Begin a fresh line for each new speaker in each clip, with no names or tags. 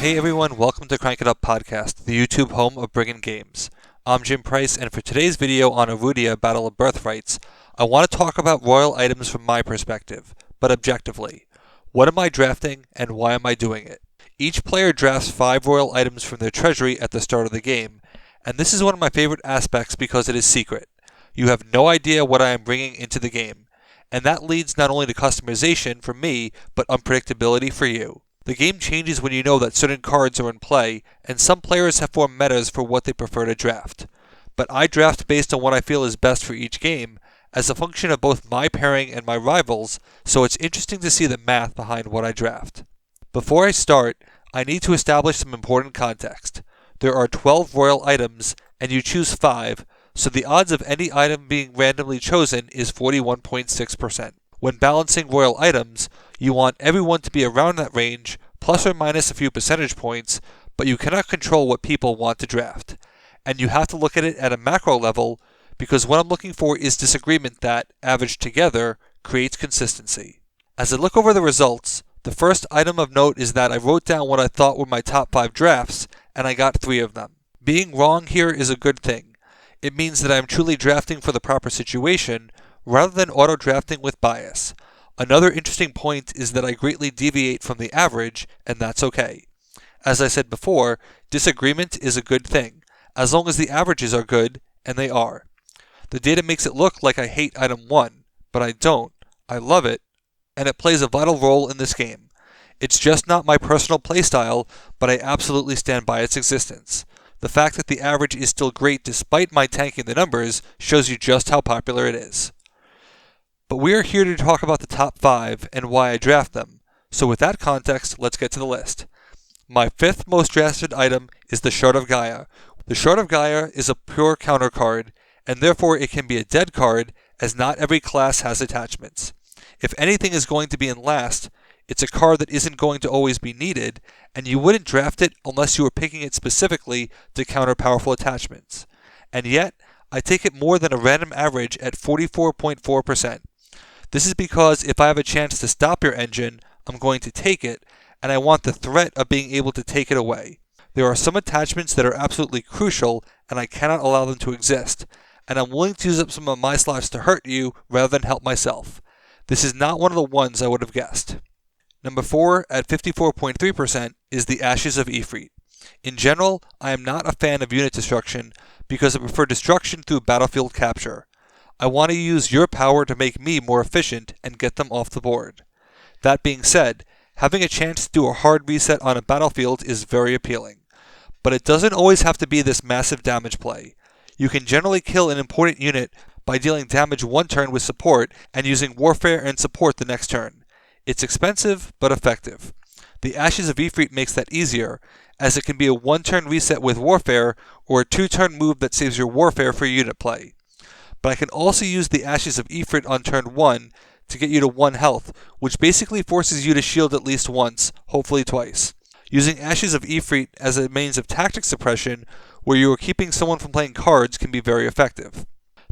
Hey everyone, welcome to Crank It Up Podcast, the YouTube home of Brigand Games. I'm Jim Price, and for today's video on Arudia Battle of Birthrights, I want to talk about royal items from my perspective, but objectively. What am I drafting, and why am I doing it? Each player drafts 5 royal items from their treasury at the start of the game, and this is one of my favorite aspects because it is secret. You have no idea what I am bringing into the game, and that leads not only to customization for me, but unpredictability for you. The game changes when you know that certain cards are in play, and some players have formed metas for what they prefer to draft. But I draft based on what I feel is best for each game, as a function of both my pairing and my rivals, so it's interesting to see the math behind what I draft. Before I start, I need to establish some important context. There are 12 royal items, and you choose 5, so the odds of any item being randomly chosen is 41.6%. When balancing royal items, you want everyone to be around that range, plus or minus a few percentage points, but you cannot control what people want to draft. And you have to look at it at a macro level, because what I'm looking for is disagreement that, averaged together, creates consistency. As I look over the results, the first item of note is that I wrote down what I thought were my top 5 drafts, and I got 3 of them. Being wrong here is a good thing. It means that I am truly drafting for the proper situation, rather than auto-drafting with bias. Another interesting point is that I greatly deviate from the average, and that's okay. As I said before, disagreement is a good thing, as long as the averages are good, and they are. The data makes it look like I hate item 1, but I don't. I love it, and it plays a vital role in this game. It's just not my personal playstyle, but I absolutely stand by its existence. The fact that the average is still great despite my tanking the numbers shows you just how popular it is. But we are here to talk about the top 5 and why I draft them. So with that context, let's get to the list. My 5th most drafted item is the Shirt of Gaia. The Shirt of Gaia is a pure counter card, and therefore it can be a dead card, as not every class has attachments. If anything is going to be in last, it's a card that isn't going to always be needed, and you wouldn't draft it unless you were picking it specifically to counter powerful attachments. And yet, I take it more than a random average at 44.4%. This is because if I have a chance to stop your engine, I'm going to take it, and I want the threat of being able to take it away. There are some attachments that are absolutely crucial, and I cannot allow them to exist, and I'm willing to use up some of my slots to hurt you rather than help myself. This is not one of the ones I would have guessed. Number 4, at 54.3%, is the Ashes of Ifrit. In general, I am not a fan of unit destruction because I prefer destruction through battlefield capture. I want to use your power to make me more efficient and get them off the board. That being said, having a chance to do a hard reset on a battlefield is very appealing. But it doesn't always have to be this massive damage play. You can generally kill an important unit by dealing damage one turn with support and using warfare and support the next turn. It's expensive, but effective. The Ashes of Ifrit makes that easier, as it can be a 1-turn reset with warfare or a 2-turn move that saves your warfare for unit play. But I can also use the Ashes of Ifrit on turn 1 to get you to 1 health, which basically forces you to shield at least once, hopefully twice. Using Ashes of Ifrit as a means of tactic suppression, where you are keeping someone from playing cards, can be very effective.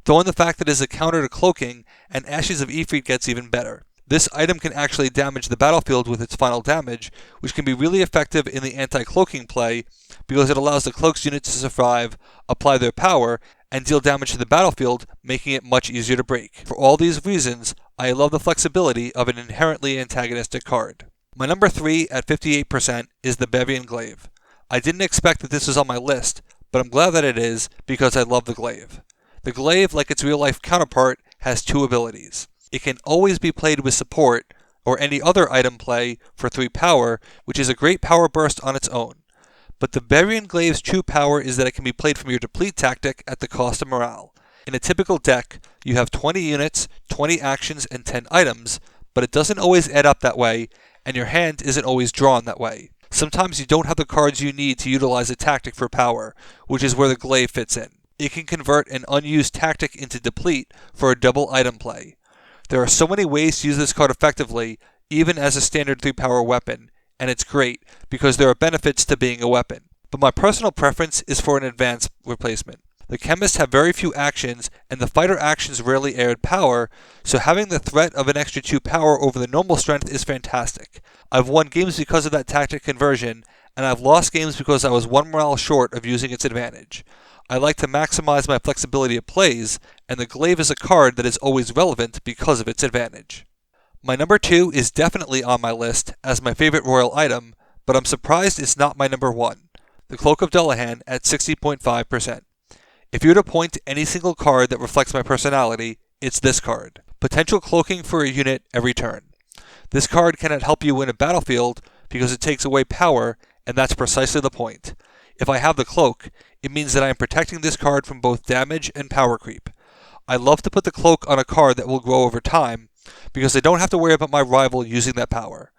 Throw in the fact that it is a counter to cloaking, and Ashes of Ifrit gets even better. This item can actually damage the battlefield with its final damage, which can be really effective in the anti-cloaking play, because it allows the cloak's units to survive, apply their power, and deal damage to the battlefield, making it much easier to break. For all these reasons, I love the flexibility of an inherently antagonistic card. My number 3 at 58% is the Bevian Glaive. I didn't expect that this was on my list, but I'm glad that it is because I love the Glaive. The Glaive, like its real-life counterpart, has 2 abilities. It can always be played with support, or any other item play, for 3 power, which is a great power burst on its own. But the Bevian Glaive's true power is that it can be played from your deplete tactic at the cost of morale. In a typical deck, you have 20 units, 20 actions, and 10 items, but it doesn't always add up that way, and your hand isn't always drawn that way. Sometimes you don't have the cards you need to utilize a tactic for power, which is where the Glaive fits in. It can convert an unused tactic into deplete for a double item play. There are so many ways to use this card effectively, even as a standard 3-power weapon, and it's great because there are benefits to being a weapon. But my personal preference is for an advanced replacement. The chemists have very few actions, and the fighter actions rarely add power, so having the threat of an extra 2 power over the normal strength is fantastic. I've won games because of that tactic conversion, and I've lost games because I was one morale short of using its advantage. I like to maximize my flexibility of plays, and the glaive is a card that is always relevant because of its advantage. My number 2 is definitely on my list as my favorite royal item, but I'm surprised it's not my number 1, the Cloak of Delahan at 60.5%. If you were to point to any single card that reflects my personality, it's this card. Potential cloaking for a unit every turn. This card cannot help you win a battlefield because it takes away power, and that's precisely the point. If I have the cloak, it means that I am protecting this card from both damage and power creep. I love to put the cloak on a card that will grow over time, because I don't have to worry about my rival using that power.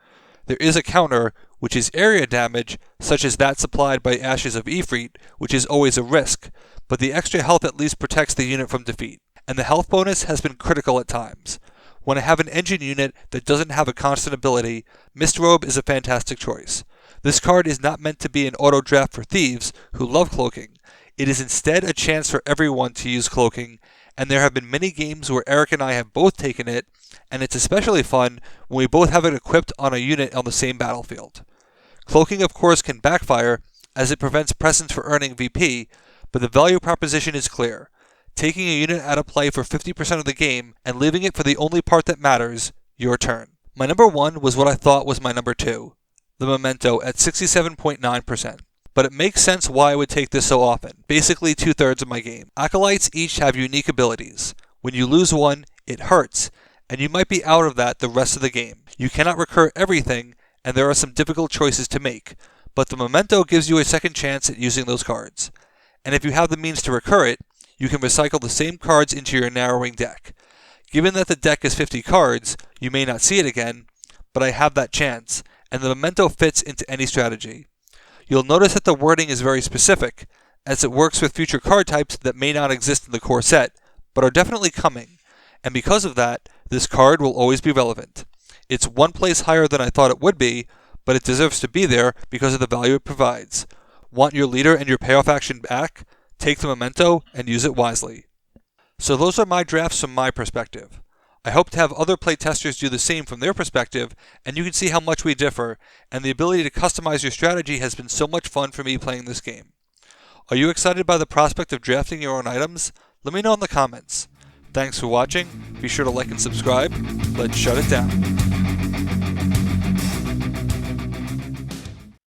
There is a counter, which is area damage, such as that supplied by Ashes of Ifrit, which is always a risk, but the extra health at least protects the unit from defeat. And the health bonus has been critical at times. When I have an engine unit that doesn't have a constant ability, Mistrobe is a fantastic choice. This card is not meant to be an auto draft for thieves who love cloaking. It is instead a chance for everyone to use cloaking, and there have been many games where Eric and I have both taken it, and it's especially fun when we both have it equipped on a unit on the same battlefield. Cloaking, of course, can backfire, as it prevents presence for earning VP, but the value proposition is clear. Taking a unit out of play for 50% of the game and leaving it for the only part that matters, your turn. My number 1 was what I thought was my number 2, the Memento at 67.9%. But it makes sense why I would take this so often, basically 2/3 of my game. Acolytes each have unique abilities. When you lose one, it hurts, and you might be out of that the rest of the game. You cannot recur everything, and there are some difficult choices to make, but the Memento gives you a second chance at using those cards. And if you have the means to recur it, you can recycle the same cards into your narrowing deck. Given that the deck is 50 cards, you may not see it again, but I have that chance, and the Memento fits into any strategy. You'll notice that the wording is very specific, as it works with future card types that may not exist in the core set, but are definitely coming, and because of that, this card will always be relevant. It's one place higher than I thought it would be, but it deserves to be there because of the value it provides. Want your leader and your payoff action back? Take the Memento and use it wisely. So those are my drafts from my perspective. I hope to have other playtesters do the same from their perspective, and you can see how much we differ, and the ability to customize your strategy has been so much fun for me playing this game. Are you excited by the prospect of drafting your own items? Let me know in the comments. Thanks for watching. Be sure to like and subscribe. Let's shut it down.